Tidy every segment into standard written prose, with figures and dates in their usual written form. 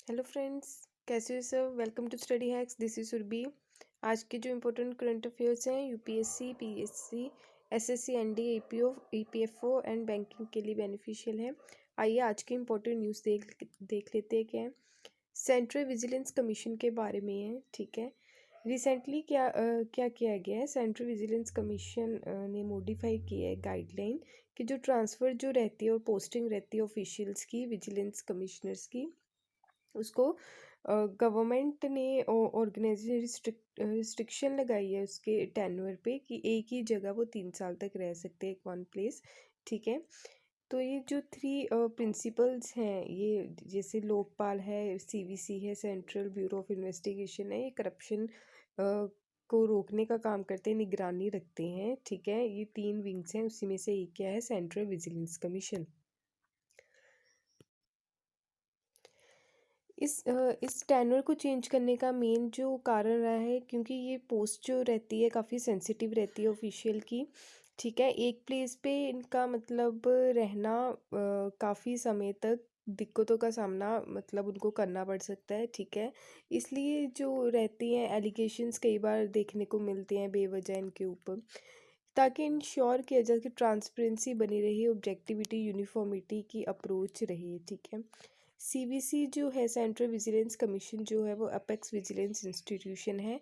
Hello friends, कैसे हो सब। Welcome to study hacks. This is Surbhi. आज के जो इम्पोर्टेंट करंट अफेयर्स हैं UPSC, PSC, SSC, ND, APO, EPFO and banking के लिए बेनिफिशियल है। आइए आज के इम्पोर्टेंट न्यूज़ देख लेते हैं क्या है। सेंट्रल विजिलेंस कमीशन के बारे में है, ठीक है। रिसेंटली क्या किया गया है, सेंट्रल विजिलेंस कमीशन ने मॉडिफाई किया है गाइडलाइन कि जो ट्रांसफ़र जो रहती है और पोस्टिंग रहती है ऑफिशियल्स की, विजिलेंस कमिश्नर्स की, उसको गवर्नमेंट ने ऑर्गेनाइजेशन रिस्ट्रिक्शन लगाई है उसके टेन्योर पे कि एक ही जगह वो 3 साल तक रह सकते हैं, एक वन प्लेस, ठीक है। तो ये जो थ्री प्रिंसिपल्स हैं, ये जैसे लोकपाल है, सीवीसी है, सेंट्रल ब्यूरो ऑफ इन्वेस्टिगेशन है, ये करप्शन को रोकने का काम करते हैं, निगरानी रखते हैं, ठीक है। ये 3 विंग्स हैं, उसी में से एक क्या है, सेंट्रल विजिलेंस कमीशन। इस टेन्योर को चेंज करने का मेन जो कारण रहा है, क्योंकि ये पोस्ट जो रहती है काफ़ी सेंसिटिव रहती है ऑफिशियल की, ठीक है। एक प्लेस पे इनका मतलब रहना काफ़ी समय तक दिक्कतों का सामना मतलब उनको करना पड़ सकता है, ठीक है। इसलिए जो रहती हैं एलिगेशंस कई बार देखने को मिलते हैं बेवजह इनके ऊपर, ताकि इंश्योर किया जाए कि ट्रांसपेरेंसी बनी रही, ऑब्जेक्टिविटी, यूनिफॉर्मिटी की अप्रोच रही, ठीक है। सीवीसी जो है, सेंट्रल विजिलेंस कमीशन जो है, वो अपेक्स विजिलेंस इंस्टीट्यूशन है।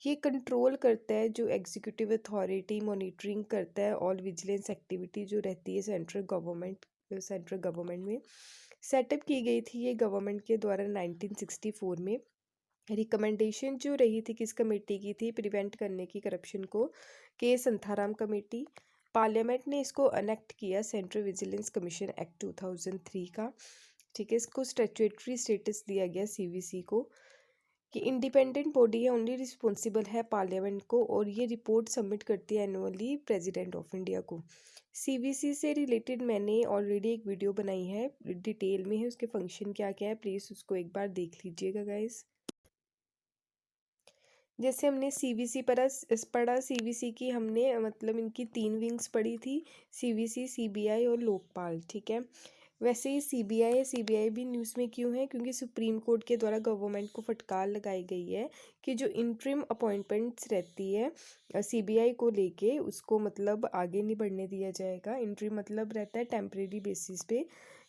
ये कंट्रोल करता है, जो एग्जीक्यूटिव अथॉरिटी मॉनिटरिंग करता है ऑल विजिलेंस एक्टिविटी जो रहती है सेंट्रल गवर्नमेंट में। सेटअप की गई थी ये गवर्नमेंट के द्वारा 1964 में। रिकमेंडेशन जो रही थी किस कमेटी की थी प्रिवेंट करने की करप्शन को, के संथाराम कमेटी। पार्लियामेंट ने इसको अनेक्ट किया, सेंट्रल विजिलेंस कमीशन एक्ट 2003 का, ठीक है। इसको स्टैट्यूटरी स्टेटस दिया गया सीवीसी को कि इंडिपेंडेंट बॉडी है, ओनली रिस्पॉन्सिबल है पार्लियामेंट को, और ये रिपोर्ट सबमिट करती है एनुअली प्रेसिडेंट ऑफ इंडिया को। सीवीसी से रिलेटेड मैंने ऑलरेडी एक वीडियो बनाई है, डिटेल में है, उसके फंक्शन क्या क्या है, प्लीज़ उसको एक बार देख लीजिएगा गाइस। जैसे हमने सीवीसी पढ़ा सीवीसी की हमने मतलब इनकी 3 विंग्स पढ़ी थी, सीवीसी, सीबीआई और लोकपाल, ठीक है। वैसे ही सीबीआई भी न्यूज़ में क्यों है, क्योंकि सुप्रीम कोर्ट के द्वारा गवर्नमेंट को फटकार लगाई गई है कि जो इंटरिम अपॉइंटमेंट्स रहती है सीबीआई को लेके, उसको मतलब आगे नहीं बढ़ने दिया जाएगा। इंटरिम मतलब रहता है टेम्परेरी बेसिस पे।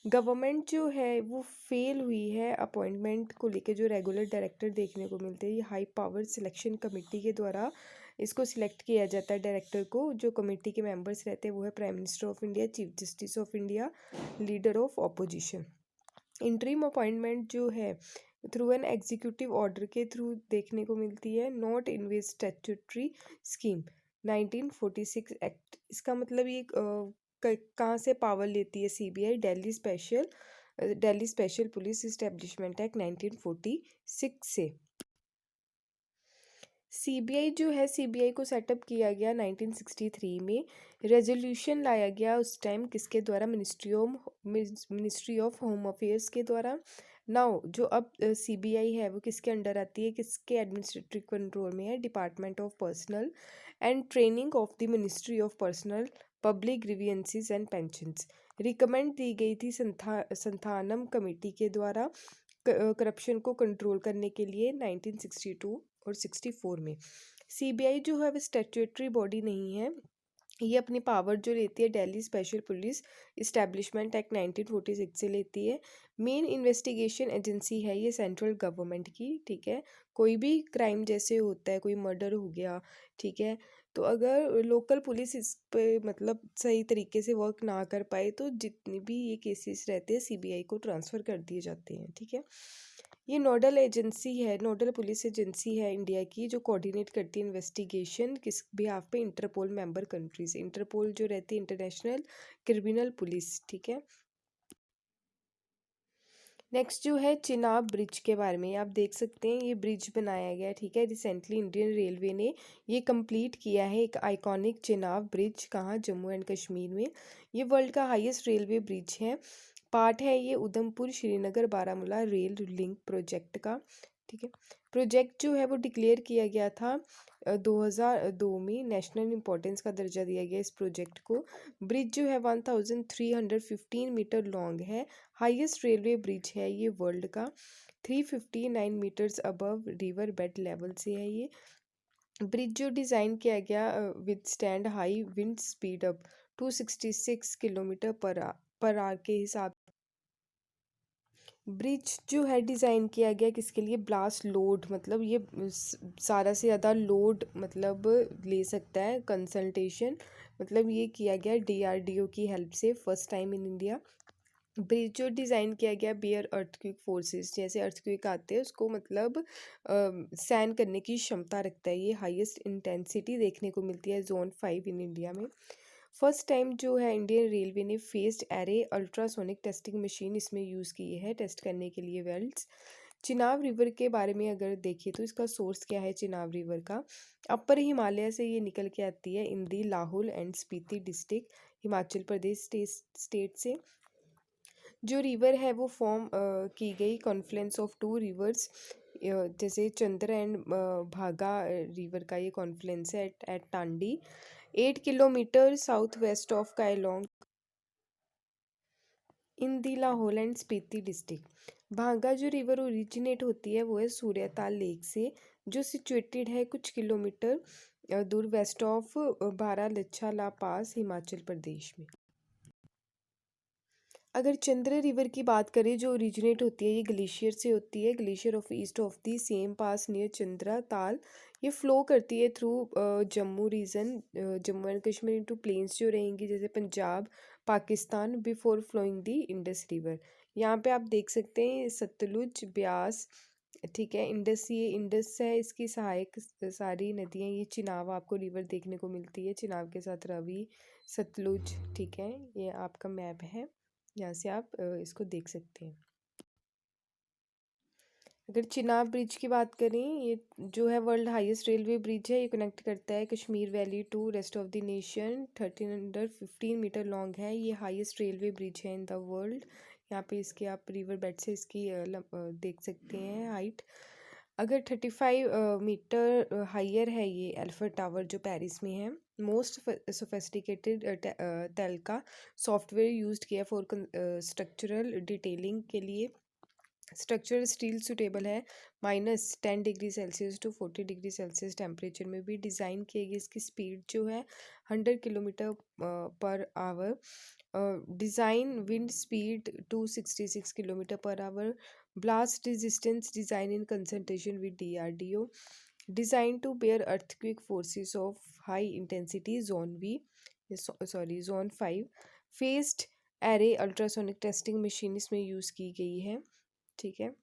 गवर्नमेंट जो है वो फेल हुई है अपॉइंटमेंट को लेके, जो रेगुलर डायरेक्टर देखने को मिलते हैं, ये हाई पावर सिलेक्शन कमेटी के द्वारा इसको सिलेक्ट किया जाता है डायरेक्टर को। जो कमेटी के मेंबर्स रहते हैं वो है prime minister of India, chief justice of India, leader of opposition. Interim appointment जो है थ्रू एन एग्जीक्यूटिव ऑर्डर के थ्रू देखने को मिलती है, not in with statutory scheme 1946 act. इसका मतलब ये कहाँ से पावर लेती है CBI, Delhi special police establishment act 1946 से। सीबीआई जो है, सीबीआई को सेटअप किया गया 1963 में। रेजोल्यूशन लाया गया उस टाइम किसके द्वारा, मिनिस्ट्री ऑफ होम अफेयर्स के द्वारा। नाउ जो अब सीबीआई है वो किसके अंडर आती है, किसके एडमिनिस्ट्रेटिव कंट्रोल में है, department of personnel and training of the ministry of personnel public grievances and pensions. Recommend दी गई थी संथानम कमेटी के द्वारा करप्शन को कंट्रोल करने के लिए 1962 और 64 में। सीबीआई जो है वो स्टैट्यूटरी बॉडी नहीं है, ये अपनी पावर जो लेती है Delhi special police establishment act 1946 से लेती है। मेन इन्वेस्टिगेशन एजेंसी है ये सेंट्रल गवर्नमेंट की, ठीक है। कोई भी क्राइम जैसे होता है, कोई मर्डर हो गया, ठीक है, तो अगर लोकल पुलिस इस पे मतलब सही तरीके से वर्क ना कर पाए तो जितने भी ये केसेस रहते हैं सीबीआई को ट्रांसफ़र कर दिए जाते हैं, ठीक है। ये नोडल एजेंसी है, नोडल पुलिस एजेंसी है इंडिया की, जो कोऑर्डिनेट करती है इन्वेस्टिगेशन किस बिहाफ पे, इंटरपोल मेंबर कंट्रीज। इंटरपोल जो रहती है इंटरनेशनल क्रिमिनल पुलिस, ठीक है। नेक्स्ट जो है चिनाब ब्रिज के बारे में, आप देख सकते हैं ये ब्रिज बनाया गया है, ठीक है। रिसेंटली इंडियन रेलवे ने ये कंप्लीट किया है, एक आइकॉनिक चिनाब ब्रिज, कहाँ, जम्मू एंड कश्मीर में। ये वर्ल्ड का हाईएस्ट रेलवे ब्रिज है, पार्ट है ये Udhampur Srinagar Baramulla rail link project का, ठीक है। प्रोजेक्ट जो है वो डिक्लेयर किया गया था 2002 में, नेशनल इंपॉर्टेंस का दर्जा दिया गया इस प्रोजेक्ट को। ब्रिज जो है 1315 मीटर लॉन्ग है, हाईएस्ट रेलवे ब्रिज है ये वर्ल्ड का। 359 meters above river bed level से है ये ब्रिज। जो डिज़ाइन किया गया with stand high wind speed up 266 kilometer per hour के हिसाब। ब्रिज जो है डिज़ाइन किया गया किसके लिए, ब्लास्ट लोड, मतलब ये सारा से ज़्यादा लोड मतलब ले सकता है, कंसल्टेशन मतलब ये किया गया डीआरडीओ की हेल्प से first time in India. Bridge जो डिज़ाइन किया गया बियर अर्थक्वेक फोर्सेस, जैसे अर्थक्वेक आते हैं उसको मतलब सहन करने की क्षमता रखता है। ये हाईएस्ट इंटेंसिटी देखने को मिलती है जोन 5 इन इंडिया में। फर्स्ट टाइम जो है इंडियन रेलवे ने faced array ultrasonic testing machine इसमें यूज़ की है टेस्ट करने के लिए वेल्ड्स। चिनाब रिवर के बारे में अगर देखिए तो इसका सोर्स क्या है चिनाब रिवर का, अपर हिमालय से ये निकल के आती है in the Lahaul and Spiti district, Himachal Pradesh state से। जो रिवर है वो फॉर्म की गई कॉन्फ्लुएंस ऑफ टू रिवर्स, जैसे चंद्र एंड भागा रिवर का ये कॉन्फ्लुएंस है at Tandi 8 kilometre south west of Keylong in the Lahaul and Spiti district. Bhaga जो रिवर ओरिजिनेट होती है वो है सूर्यताल लेक से, जो सिचुएटेड है कुछ किलोमीटर दूर वेस्ट ऑफ बारालाचा ला पास, हिमाचल प्रदेश में। अगर चंद्र रिवर की बात करें जो ओरिजिनेट होती है ये ग्लेशियर से होती है, glacier of east of the same pass near Chandra Tal. ये फ्लो करती है through Jammu region, Jammu and Kashmir into plains जो रहेंगी जैसे Punjab Pakistan before flowing the Indus river. यहाँ पे आप देख सकते हैं सतलुज ब्यास, ठीक है, इंडस, ये इंडस है इसकी सहायक सारी नदियाँ। ये चिनाब आपको रिवर देखने को मिलती है, चिनाब के साथ रावी सतलुज, ठीक है, ये आपका मैप है, यहाँ से आप इसको देख सकते हैं। अगर चिनाब ब्रिज की बात करें, ये जो है वर्ल्ड हाईएस्ट रेलवे ब्रिज है, ये कनेक्ट करता है Kashmir valley to rest of the nation, 1315 meter long है, ये हाईएस्ट रेलवे ब्रिज है इन द वर्ल्ड। यहाँ पे इसके आप रिवर बेड से इसकी देख सकते हैं हाइट। अगर 35 मीटर हाइयर है ये एल्फर्ट टावर जो पेरिस में है। मोस्ट सोफेस्टिकेटेड टेल का सॉफ्टवेयर यूज्ड किया फॉर स्ट्रक्चरल डिटेलिंग के लिए। स्ट्रक्चरल स्टील सुटेबल है -10 degree Celsius to 40 degree Celsius temperature में भी डिज़ाइन किए गए। इसकी स्पीड जो है 100 kilometer per hour, design wind speed 266 kilometer per hour, blast resistance design in consultation with DRDO, design to bear earthquake forces of high intensity zone 5, phased array ultrasonic testing machine इसमें use की गई है, ठीक है।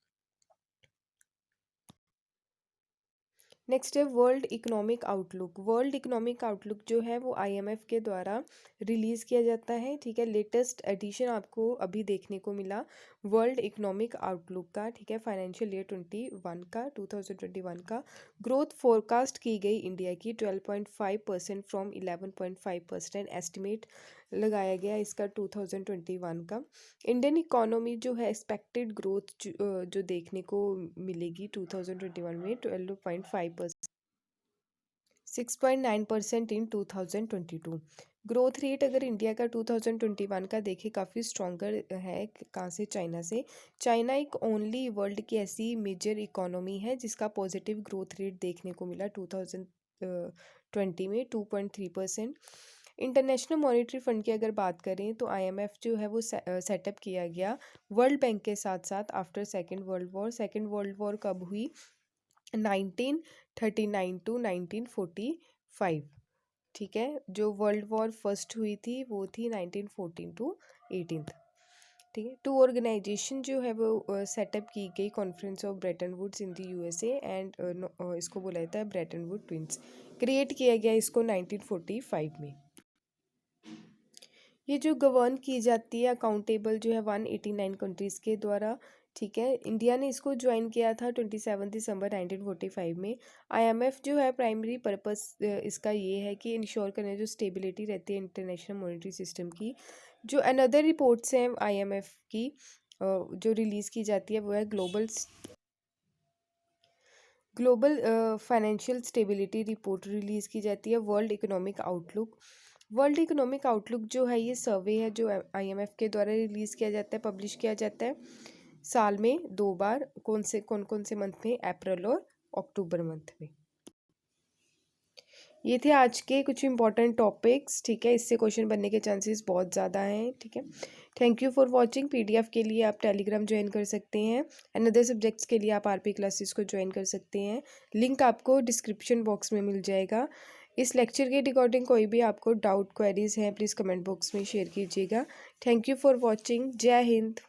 Next है world economic outlook. World economic outlook जो है वो आईएमएफ के द्वारा रिलीज़ किया जाता है, ठीक है। लेटेस्ट एडिशन आपको अभी देखने को मिला वर्ल्ड इकोनॉमिक आउटलुक का, ठीक है, फाइनेंशियल ईयर 2021 का। ग्रोथ फोरकास्ट की गई इंडिया की 12.5% फ्रॉम 11.5% एस्टिमेट लगाया गया इसका 2021 का। इंडियन इकोनॉमी जो है एक्सपेक्टेड ग्रोथ जो देखने को मिलेगी 2021 में 12.5%, 6.9% इन 2022। ग्रोथ रेट अगर इंडिया का 2021 का देखें काफ़ी स्ट्रॉन्गर है, कहाँ से, चाइना से। चाइना एक ओनली वर्ल्ड की ऐसी मेजर इकोनॉमी है जिसका पॉजिटिव ग्रोथ रेट देखने को मिला 2020 में 2.3%। इंटरनेशनल मॉनेटरी फंड की अगर बात करें तो आईएमएफ जो है वो सेटअप किया गया वर्ल्ड बैंक के साथ साथ after second world war. Second world war कब हुई, 1939 टू 1945, ठीक है। जो वर्ल्ड वॉर फर्स्ट हुई थी वो थी 1914 टू 18, ठीक है। टू ऑर्गेनाइजेशन जो है वो सेटअप की गई, conference of Bretton Woods in the USA and इसको बोला जाता है ब्रेटन वुड ट्विंस। क्रिएट किया गया इसको 1945 में। ये जो गवर्न की जाती है अकाउंटेबल जो है 189 कंट्रीज़ के द्वारा, ठीक है। इंडिया ने इसको ज्वाइन किया था 27 दिसंबर 1945 में। आईएमएफ जो है प्राइमरी पर्पस इसका ये है कि इंश्योर करने जो स्टेबिलिटी रहती है इंटरनेशनल मॉनेटरी सिस्टम की। जो अनदर रिपोर्ट्स हैं आईएमएफ की जो रिलीज़ की जाती है वो है global financial stability report release की जाती है, world economic outlook. World economic outlook जो है ये सर्वे है जो आईएमएफ के द्वारा रिलीज़ किया जाता है, पब्लिश किया जाता है। साल में 2 बार, कौन कौन से मंथ में, अप्रैल और अक्टूबर मंथ में। ये थे आज के कुछ इंपॉर्टेंट टॉपिक्स, ठीक है। इससे क्वेश्चन बनने के चांसेस बहुत ज़्यादा हैं, ठीक है। Thank you for watching. PDF के लिए आप टेलीग्राम ज्वाइन कर सकते हैं एंड अदर सब्जेक्ट्स के लिए आप आरपी क्लासेस को ज्वाइन कर सकते हैं। लिंक आपको डिस्क्रिप्शन बॉक्स में मिल जाएगा। इस लेक्चर के रिकॉर्डिंग कोई भी आपको डाउट क्वेरीज हैं प्लीज़ कमेंट बॉक्स में शेयर कीजिएगा। Thank you for watching. जय हिंद।